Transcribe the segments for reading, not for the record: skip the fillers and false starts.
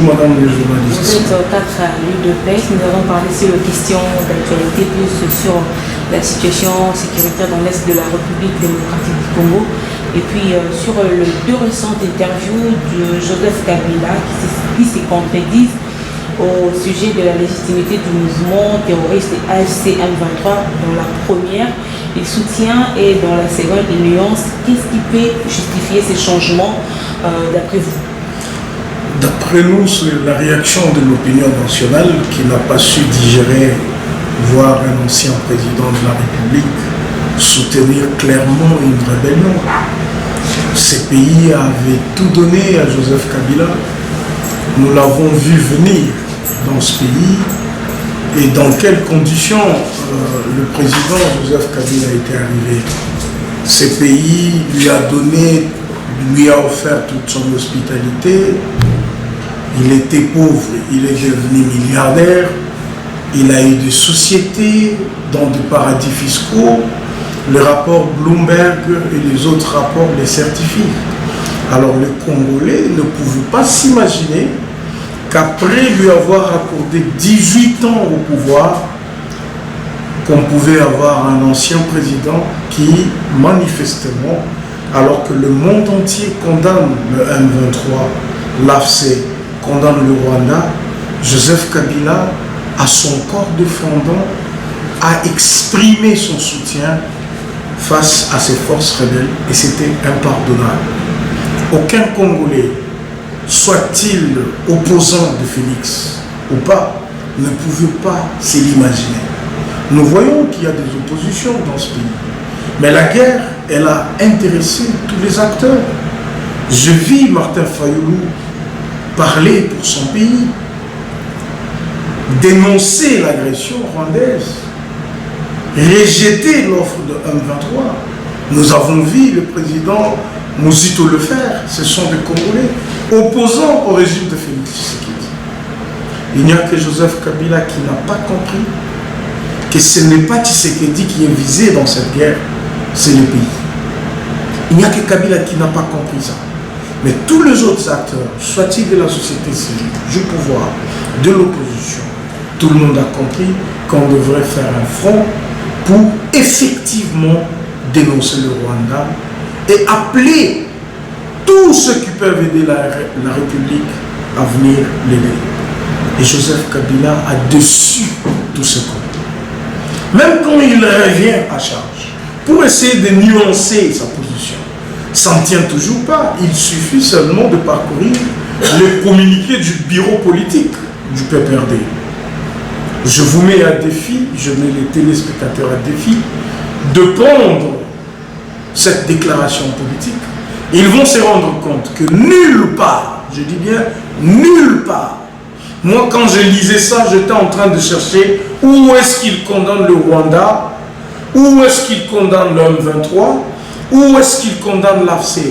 madame le journaliste. Vous êtes au 4 à l'huile de presse. Nous avons parlé sur les questions d'actualité, plus sur la situation sécuritaire dans l'Est de la République démocratique du Congo. Et puis sur les deux récentes interviews de Joseph Kabila qui se contredisent au sujet de la légitimité du mouvement terroriste AFC M23. Dans la première, il soutient, et dans la seconde, il nuance. Qu'est-ce qui peut justifier ces changements d'après vous? D'après nous, c'est la réaction de l'opinion nationale qui n'a pas su digérer voir un ancien président de la République soutenir clairement une rébellion. Ces pays avaient tout donné à Joseph Kabila. Nous l'avons vu venir dans ce pays et dans quelles conditions le président Joseph Kabila était arrivé. Ces pays lui a offert toute son hospitalité. Il était pauvre, il est devenu milliardaire. Il a eu des sociétés dans des paradis fiscaux. Le rapport Bloomberg et les autres rapports les certifient. Alors les Congolais ne pouvaient pas s'imaginer qu'après lui avoir accordé 18 ans au pouvoir, qu'on pouvait avoir un ancien président qui, manifestement, alors que le monde entier condamne le M23, l'AFC, condamne le Rwanda, Joseph Kabila, à son corps défendant, a exprimé son soutien face à ces forces rebelles, et c'était impardonnable. Aucun Congolais, soit-il opposant de Félix ou pas, ne pouvait pas se l'imaginer. Nous voyons qu'il y a des oppositions dans ce pays, mais la guerre, elle a intéressé tous les acteurs. Je vis Martin Fayoulou parler pour son pays, dénoncer l'agression rwandaise, rejeter l'offre de M23. Nous avons vu le président Mouzito le faire. Ce sont des Congolais opposants au régime de Félix Tshisekedi. Il n'y a que Joseph Kabila qui n'a pas compris que ce n'est pas Tshisekedi qui est visé dans cette guerre, c'est le pays. Il n'y a que Kabila qui n'a pas compris ça. Mais tous les autres acteurs, soit-ils de la société civile, du pouvoir, de l'opposition, tout le monde a compris qu'on devrait faire un front pour effectivement dénoncer le Rwanda et appeler tous ceux qui peuvent aider la République à venir l'aider. Et Joseph Kabila a déçu tout ce qu'on. Même quand il revient à charge, pour essayer de nuancer sa position, ça ne tient toujours pas. Il suffit seulement de parcourir les communiqués du bureau politique du PPRD. Je vous mets à défi, je mets les téléspectateurs à défi, de prendre cette déclaration politique. Ils vont se rendre compte que nulle part, je dis bien nulle part, moi quand je lisais ça, j'étais en train de chercher où est-ce qu'ils condamnent le Rwanda, où est-ce qu'ils condamnent l'homme 23, où est-ce qu'ils condamnent l'AFC.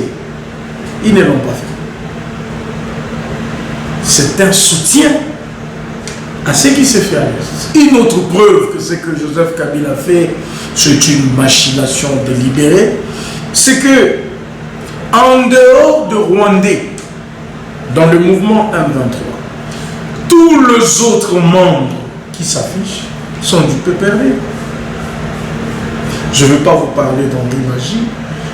Ils ne l'ont pas fait. C'est un soutien à ce qui s'est fait à l'Est. Une autre preuve que ce que Joseph Kabila fait, c'est une machination délibérée, c'est que en dehors de Rwandais, dans le mouvement M23, tous les autres membres qui s'affichent sont du PPRD. Je ne veux pas vous parler d'Henri Magie,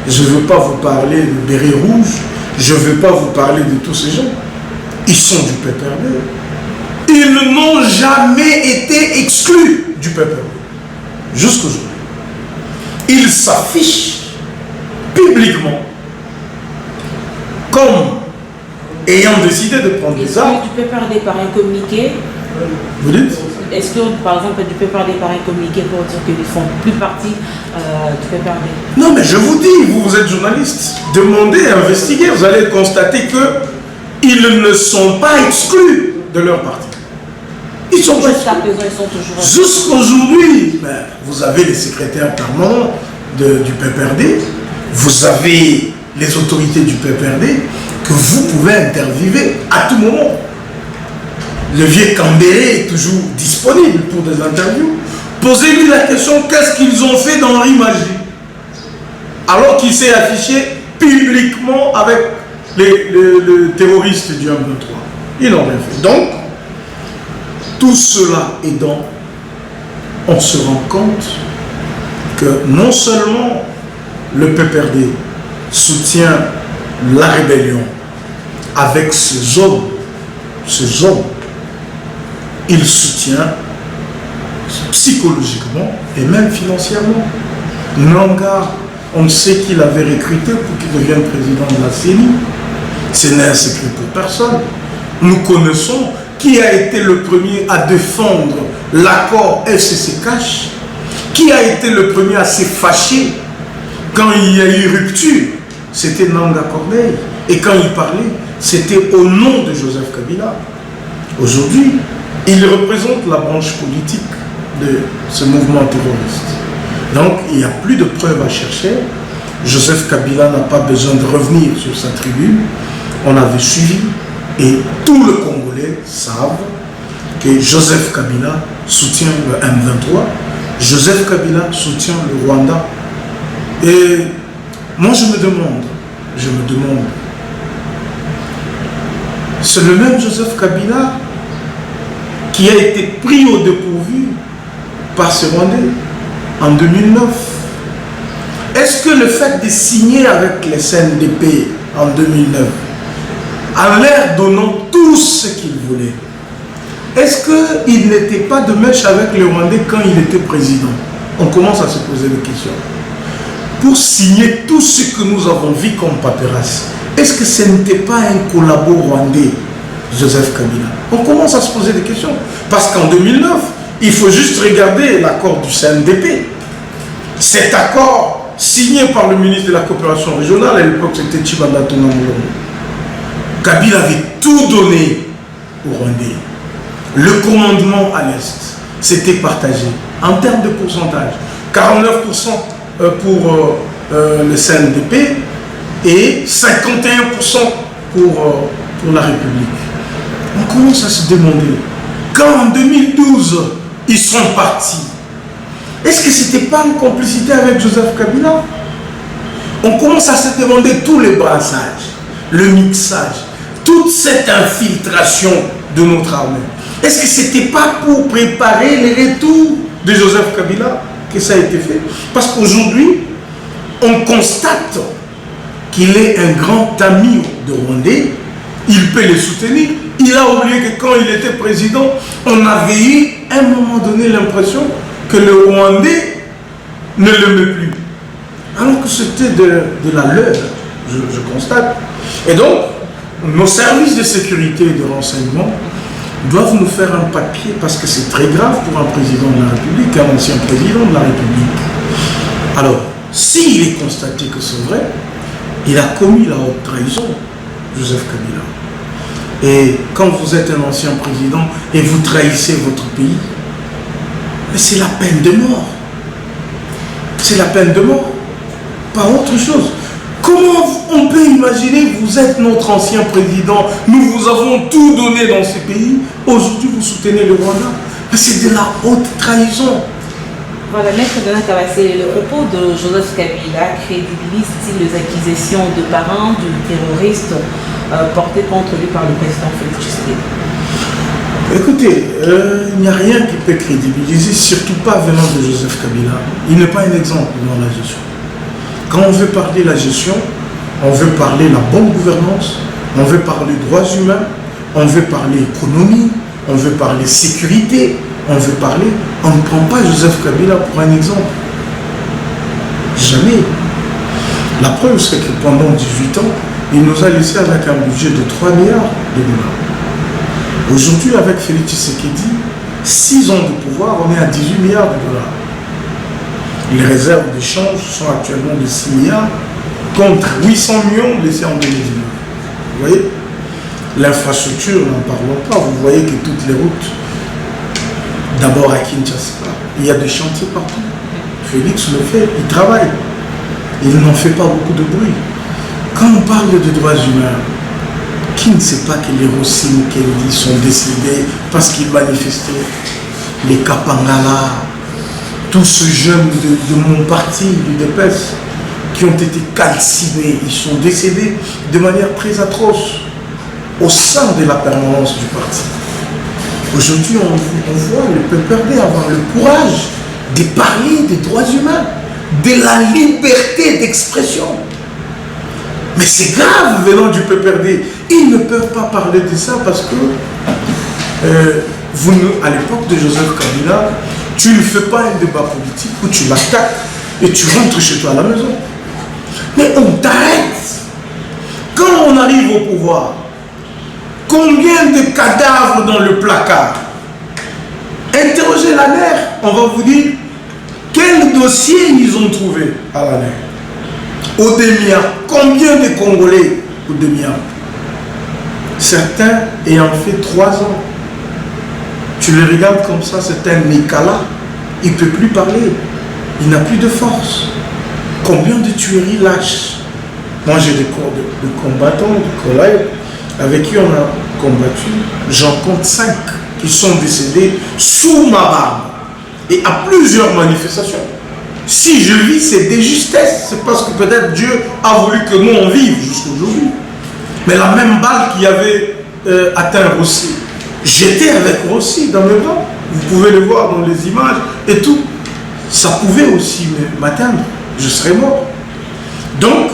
je ne veux pas vous parler de Béret Rouge, je ne veux pas vous parler de tous ces gens. Ils sont du PPRD. Ils n'ont jamais été exclus du PPRD. Jusqu'aujourd'hui. Ils s'affichent publiquement comme ayant décidé de prendre des armes. Est-ce que du PPRD par un communiqué? Vous dites? Est-ce que, par exemple, du PPRD par un communiqué pour dire qu'ils ne font plus partie du PPRD? Non, mais je vous dis, vous êtes journaliste, demandez, investiguez, vous allez constater qu'ils ne sont pas exclus de leur parti. Ils sont pas exclus. Ils sont toujours. Jusqu'aujourd'hui, vous avez les secrétaires permanents du PPRD, vous avez les autorités du PPRD que vous pouvez interviewer à tout moment. Le vieux Cambéré est toujours disponible pour des interviews. Posez-lui la question, qu'est-ce qu'ils ont fait d'Henri Magie? Alors qu'il s'est affiché publiquement avec les terroristes du M23. Ils n'ont rien fait. Donc, tout cela aidant, on se rend compte que non seulement le PPRD soutient la rébellion avec ces hommes, il soutient psychologiquement et même financièrement. Nanga, on sait qu'il avait recruté pour qu'il devienne président de la CENI. Ce n'est un secret pour personne. Nous connaissons qui a été le premier à défendre l'accord FCC-Cash, qui a été le premier à se fâcher quand il y a eu rupture. C'était Nanga Corneille. Et quand il parlait, c'était au nom de Joseph Kabila. Aujourd'hui, il représente la branche politique de ce mouvement terroriste. Donc, il n'y a plus de preuves à chercher. Joseph Kabila n'a pas besoin de revenir sur sa tribune. On avait suivi et tout le Congolais savent que Joseph Kabila soutient le M23. Joseph Kabila soutient le Rwanda. Et moi, je me demande, c'est le même Joseph Kabila qui a été pris au dépourvu par ce Rwandais en 2009. Est-ce que le fait de signer avec les CNDP en 2009, en leur donnant tout ce qu'ils voulaient, est-ce qu'il n'était pas de mèche avec les Rwandais quand il était président? On commence à se poser des questions. Pour signer tout ce que nous avons vu comme paperasse, est-ce que ce n'était pas un collabo rwandais, Joseph Kabila? On commence à se poser des questions. Parce qu'en 2009, il faut juste regarder l'accord du CNDP. Cet accord signé par le ministre de la coopération régionale, à l'époque c'était Tshibanda Tonga Moulombo. Kabila avait tout donné aux Rwandais. Le commandement à l'Est, c'était partagé en termes de pourcentage. 49% pour le CNDP et 51% pour la République. On commence à se demander, quand en 2012, ils sont partis, est-ce que ce n'était pas une complicité avec Joseph Kabila? On commence à se demander tous les brassages, le mixage, toute cette infiltration de notre armée. Est-ce que ce n'était pas pour préparer le retour de Joseph Kabila que ça a été fait? Parce qu'aujourd'hui, on constate qu'il est un grand ami de Rwandais, il peut les soutenir. Il a oublié que quand il était président, on avait eu à un moment donné l'impression que le Rwandais ne l'aimait plus. Alors que c'était de la leur, je constate. Et donc, nos services de sécurité et de renseignement doivent nous faire un papier parce que c'est très grave pour un président de la République, un ancien président de la République. Alors, s'il est constaté que c'est vrai, il a commis la haute trahison, Joseph Kabila. Et quand vous êtes un ancien président et vous trahissez votre pays, c'est la peine de mort. C'est la peine de mort, pas autre chose. Comment on peut imaginer, vous êtes notre ancien président, nous vous avons tout donné dans ce pays, aujourd'hui vous soutenez le Rwanda? C'est de la haute trahison. Voilà, Maître Donat Kabassé, le propos de Joseph Kabila crédibilise-t-il les accusations de parents du terroriste portées contre lui par le président Félix Tshisekedi? Écoutez, il n'y a rien qui peut crédibiliser, surtout pas venant de Joseph Kabila. Il n'est pas un exemple dans la gestion. Quand on veut parler de la gestion, on veut parler de la bonne gouvernance, on veut parler droits humains, on veut parler économie, on veut parler sécurité, on veut parler... On ne prend pas Joseph Kabila pour un exemple. Jamais. La preuve, c'est que pendant 18 ans, il nous a laissé avec un budget de 3 milliards de dollars. Aujourd'hui, avec Félix Tshisekedi, 6 ans de pouvoir, on est à 18 milliards de dollars. Les réserves d'échange sont actuellement de 6 milliards contre 800 millions laissés en 2019. Vous voyez? L'infrastructure, n'en parlons pas. Vous voyez que toutes les routes, d'abord à Kinshasa, il y a des chantiers partout. Félix le fait, il travaille. Il n'en fait pas beaucoup de bruit. Quand on parle de droits humains, qui ne sait pas que les Rossini Kendi sont décédés parce qu'ils manifestaient? Les Kapangala, tous ces jeunes de mon parti, du DPS, qui ont été calcinés, ils sont décédés de manière très atroce. au sein de la permanence du parti. Aujourd'hui, on voit le PPRD avoir le courage de parler des droits humains, de la liberté d'expression. Mais c'est grave venant du PPRD. Ils ne peuvent pas parler de ça parce que à l'époque de Joseph Kabila, tu ne fais pas un débat politique où tu l'attaques et tu rentres chez toi à la maison. Mais on t'arrête. Quand on arrive au pouvoir, combien de cadavres dans le placard? Interrogez la NER, on va vous dire quel dossier ils ont trouvé à la NER. Au Demia, combien de Congolais au Demia? Certains ayant fait 3 ans. Tu les regardes comme ça, c'est un Mikala, il ne peut plus parler, il n'a plus de force. Combien de tueries lâches? Moi j'ai des combattants, des collègues avec qui on a combattu, j'en compte 5 qui sont décédés sous ma barbe et à plusieurs manifestations. Si je vis, c'est des justesses, c'est parce que peut-être Dieu a voulu que nous on vive jusqu'aujourd'hui. Mais la même balle qui avait atteint Rossi, j'étais avec Rossi dans mes bras, vous pouvez le voir dans les images et tout, ça pouvait aussi m'atteindre, je serais mort. Donc,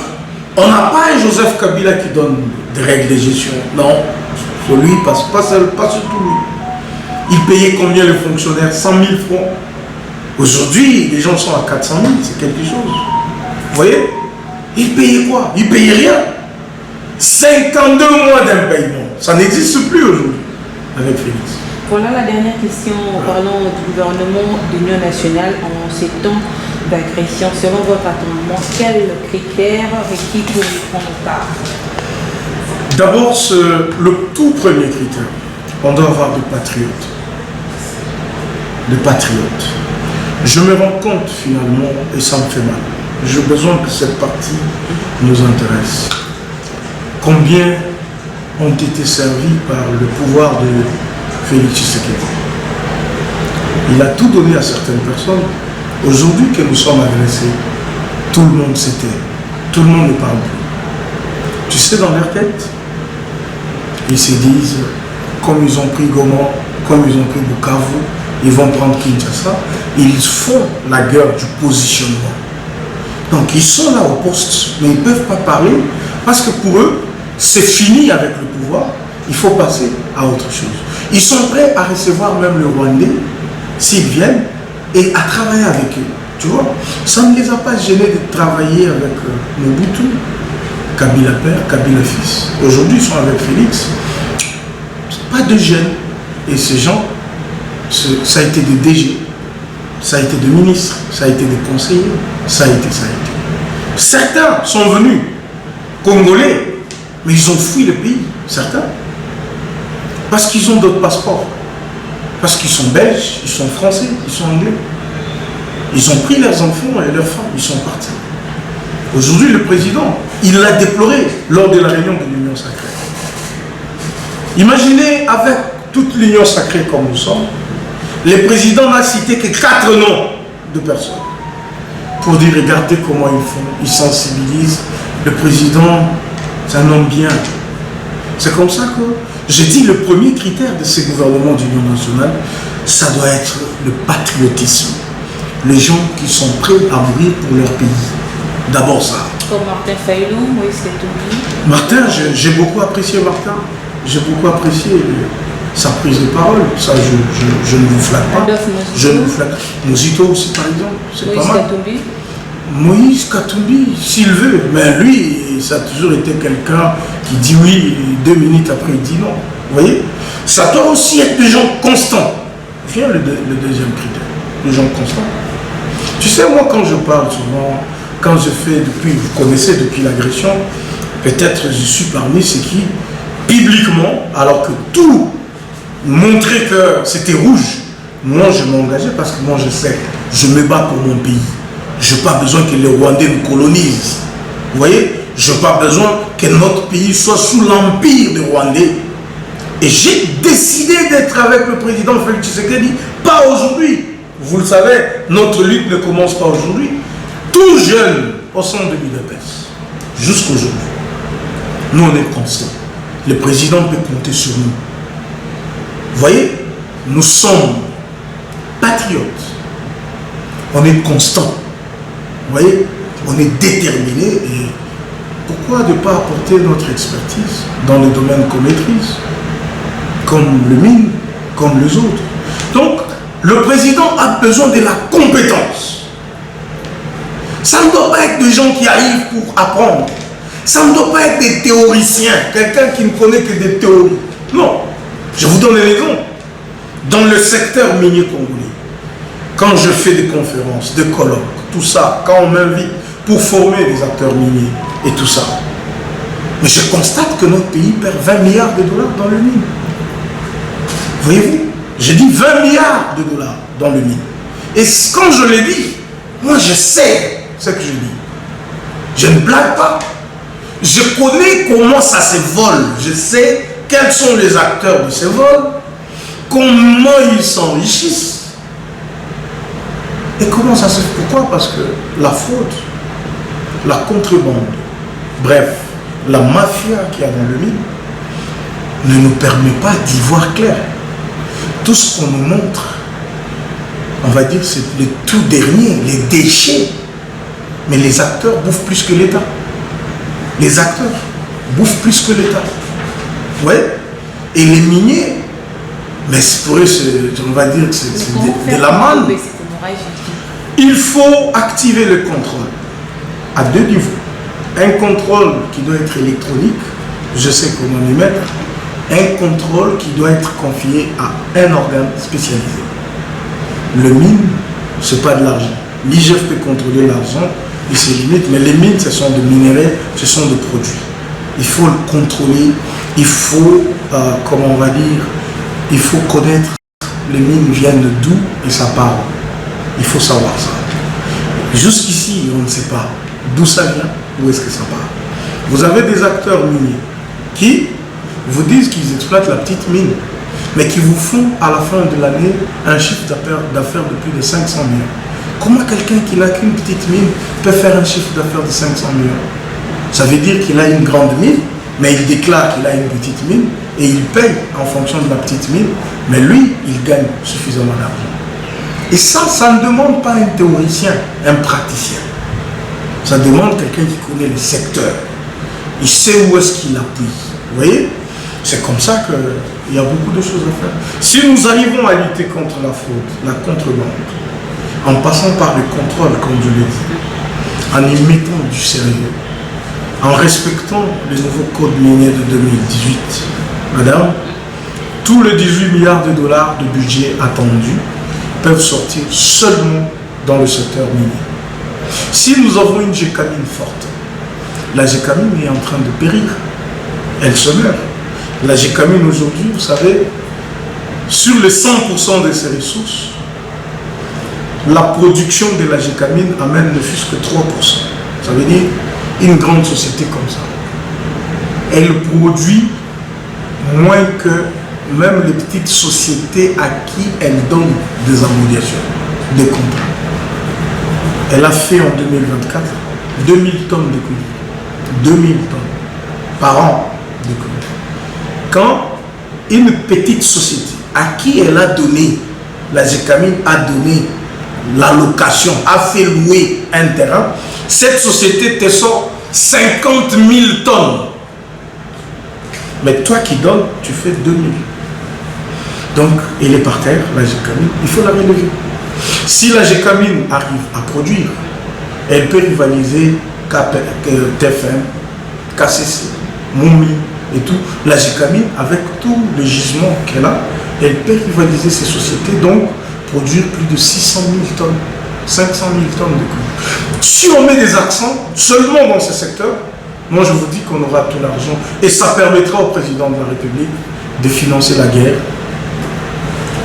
on n'a pas un Joseph Kabila qui donne des règles de gestion. Non, sur lui, pas surtout lui. Il payait combien les fonctionnaires? 100 000 francs. Aujourd'hui, les gens sont à 400 000, c'est quelque chose. Vous voyez? Il payait quoi? Il payait rien. 52 mois d'impayement. Ça n'existe plus aujourd'hui avec Félix. Voilà la dernière question. Parlons du gouvernement d'Union nationale en ces temps d'agression. Selon votre attendement, quels critères requis pour y prendre part? D'abord, le tout premier critère, on doit avoir des patriotes. Des patriotes. Je me rends compte finalement, et ça me fait mal, j'ai besoin que cette partie nous intéresse. Combien ont été servis par le pouvoir de Félix Tshisekedi? Il a tout donné à certaines personnes. Aujourd'hui que nous sommes agressés, tout le monde s'était, tout le monde ne parle plus. Tu sais, dans leur tête, ils se disent, comme ils ont pris Goma, comme ils ont pris Bukavu, ils vont prendre Kinshasa, ils font la guerre du positionnement. Donc ils sont là au poste, mais ils ne peuvent pas parler, parce que pour eux, c'est fini avec le pouvoir, il faut passer à autre chose. Ils sont prêts à recevoir même le Rwandais, s'ils viennent, et à travailler avec eux. Tu vois, ça ne les a pas gênés de travailler avec Mobutu, Kabila père, Kabila fils. Aujourd'hui, ils sont avec Félix. Pas de gêne. Et ces gens, ça a été des DG, ça a été des ministres, ça a été des conseillers, ça a été. Certains sont venus, Congolais, mais ils ont fui le pays, certains. Parce qu'ils ont d'autres passeports. Parce qu'ils sont belges, ils sont français, ils sont anglais. Ils ont pris leurs enfants et leurs femmes, ils sont partis. Aujourd'hui, le président, il l'a déploré lors de la réunion de l'Union sacrée. Imaginez, avec toute l'Union sacrée comme nous sommes, le président n'a cité que 4 noms de personnes. Pour dire, regardez comment ils font, ils sensibilisent. Le président, c'est un homme bien. C'est comme ça que j'ai dit, le premier critère de ce gouvernement d'Union nationale, ça doit être le patriotisme. Les gens qui sont prêts à mourir pour leur pays. D'abord ça. Comme Martin Fayulu, Moïse Katumbi. Martin, j'ai beaucoup apprécié Martin. J'ai beaucoup apprécié sa prise de parole. Ça, je ne vous flatte pas. Je ne vous flatte pas. Mozito aussi, par exemple. C'est pas mal. Katumbi. Moïse Katumbi, s'il veut. Mais lui, ça a toujours été quelqu'un qui dit oui, 2 minutes après, il dit non. Vous voyez? Ça doit aussi être des gens constants. Viens le deuxième critère. Les gens constants. Tu sais, moi, quand je parle souvent, quand je fais depuis, vous connaissez depuis l'agression, peut-être je suis parmi ceux qui, publiquement, alors que tout montrait que c'était rouge, moi je m'engageais parce que moi je sais, je me bats pour mon pays. Je n'ai pas besoin que les Rwandais nous colonisent. Vous voyez? Je n'ai pas besoin que notre pays soit sous l'empire des Rwandais. Et j'ai décidé d'être avec le président Félix Tshisekedi, pas aujourd'hui. Vous le savez, notre lutte ne commence pas aujourd'hui. Tout jeune au centre de l'UDPS, jusqu'aujourd'hui, nous on est constants. le président peut compter sur nous. Vous voyez, nous sommes patriotes. On est constant. Vous voyez, on est déterminé. Et pourquoi ne pas apporter notre expertise dans le domaine qu'on maîtrise, comme le mine, comme les autres. Donc, le président a besoin de la compétence. Ça ne doit pas être des gens qui arrivent pour apprendre. Ça ne doit pas être des théoriciens, quelqu'un qui ne connaît que des théories. Non. Je vous donne un exemple. Dans le secteur minier congolais, quand je fais des conférences, des colloques, tout ça, quand on m'invite pour former des acteurs miniers et tout ça, mais je constate que notre pays perd 20 milliards de dollars dans le mine. Voyez-vous, j'ai dit 20 milliards de dollars dans le mine. Et quand je l'ai dit, moi je sais ce que je dis. Je ne blague pas. Je connais comment ça se vole. Je sais quels sont les acteurs de ce vol, comment ils s'enrichissent. Et comment ça se fait? Pourquoi? Parce que la fraude, la contrebande, bref, la mafia qu'il y a dans le mine ne nous permet pas d'y voir clair. Tout ce qu'on nous montre, on va dire, c'est le tout dernier, les déchets. Mais les acteurs bouffent plus que l'État. Les acteurs bouffent plus que l'État. Ouais. Et les miniers, mais pour eux, on va dire que c'est de la manne. Il faut activer le contrôle à deux niveaux. Un contrôle qui doit être électronique, je sais comment y mettre. Un contrôle qui doit être confié à un organe spécialisé. Le mine, ce n'est pas de l'argent. L'IGF peut contrôler l'argent et ses limites, mais les mines, ce sont des minéraux, ce sont des produits. Il faut le contrôler, il faut, comment on va dire, il faut connaître les mines viennent d'où et ça part. Il faut savoir ça. Jusqu'ici, on ne sait pas d'où ça vient, où est-ce que ça part. Vous avez des acteurs miniers qui vous disent qu'ils exploitent la petite mine, mais qui vous font à la fin de l'année un chiffre d'affaires de plus de 500 millions. Comment quelqu'un qui n'a qu'une petite mine peut faire un chiffre d'affaires de 500 millions? Ça veut dire qu'il a une grande mine, mais il déclare qu'il a une petite mine et il paye en fonction de la petite mine, mais lui, il gagne suffisamment d'argent. Et ça ne demande pas un théoricien, un praticien. Ça demande quelqu'un qui connaît le secteur. Il sait où est-ce qu'il appuie. Vous voyez? C'est comme ça qu'il y a beaucoup de choses à faire. Si nous arrivons à lutter contre la fraude, la contrebande, en passant par le contrôle, comme je l'ai dit, en y mettant du sérieux, en respectant le nouveau code minier de 2018, madame, tous les 18 milliards de dollars de budget attendu peuvent sortir seulement dans le secteur minier. Si nous avons une gécamine forte, la gécamine est en train de périr. Elle se meurt. La gécamine aujourd'hui, vous savez, sur les 100% de ses ressources, la production de la gécamine amène ne fût-ce que 3%. Ça veut dire une grande société comme ça. Elle produit moins que même les petites sociétés à qui elle donne des améliorations, des contrats. Elle a fait en 2024 2000 tonnes de colis. 2000 tonnes par an de colis. Quand une petite société à qui elle a donné, la gécamine a donné l'allocation, a fait louer un terrain, cette société te sort 50 000 tonnes. Mais toi qui donnes, tu fais 2000. Donc, elle est par terre, la gécamine, il faut la relever. Si la gécamine arrive à produire, elle peut rivaliser TFM, KCC, Moumi et tout. La gécamine, avec tous les gisements qu'elle a, elle peut rivaliser ces sociétés, donc produire plus de 600 000 tonnes, 500 000 tonnes de colis. Si on met des accents seulement dans ce secteur, moi je vous dis qu'on aura tout l'argent et ça permettra au président de la République de financer la guerre,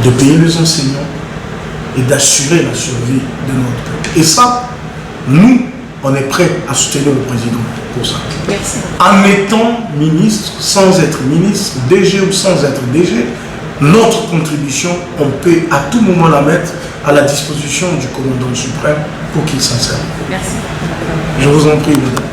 de payer les enseignants et d'assurer la survie de notre peuple. Et ça, nous, on est prêts à soutenir le président pour ça. Merci. En étant ministre, sans être ministre, DG ou sans être DG, notre contribution, on peut à tout moment la mettre à la disposition du commandant suprême pour qu'il s'en serve. Merci. Je vous en prie, madame.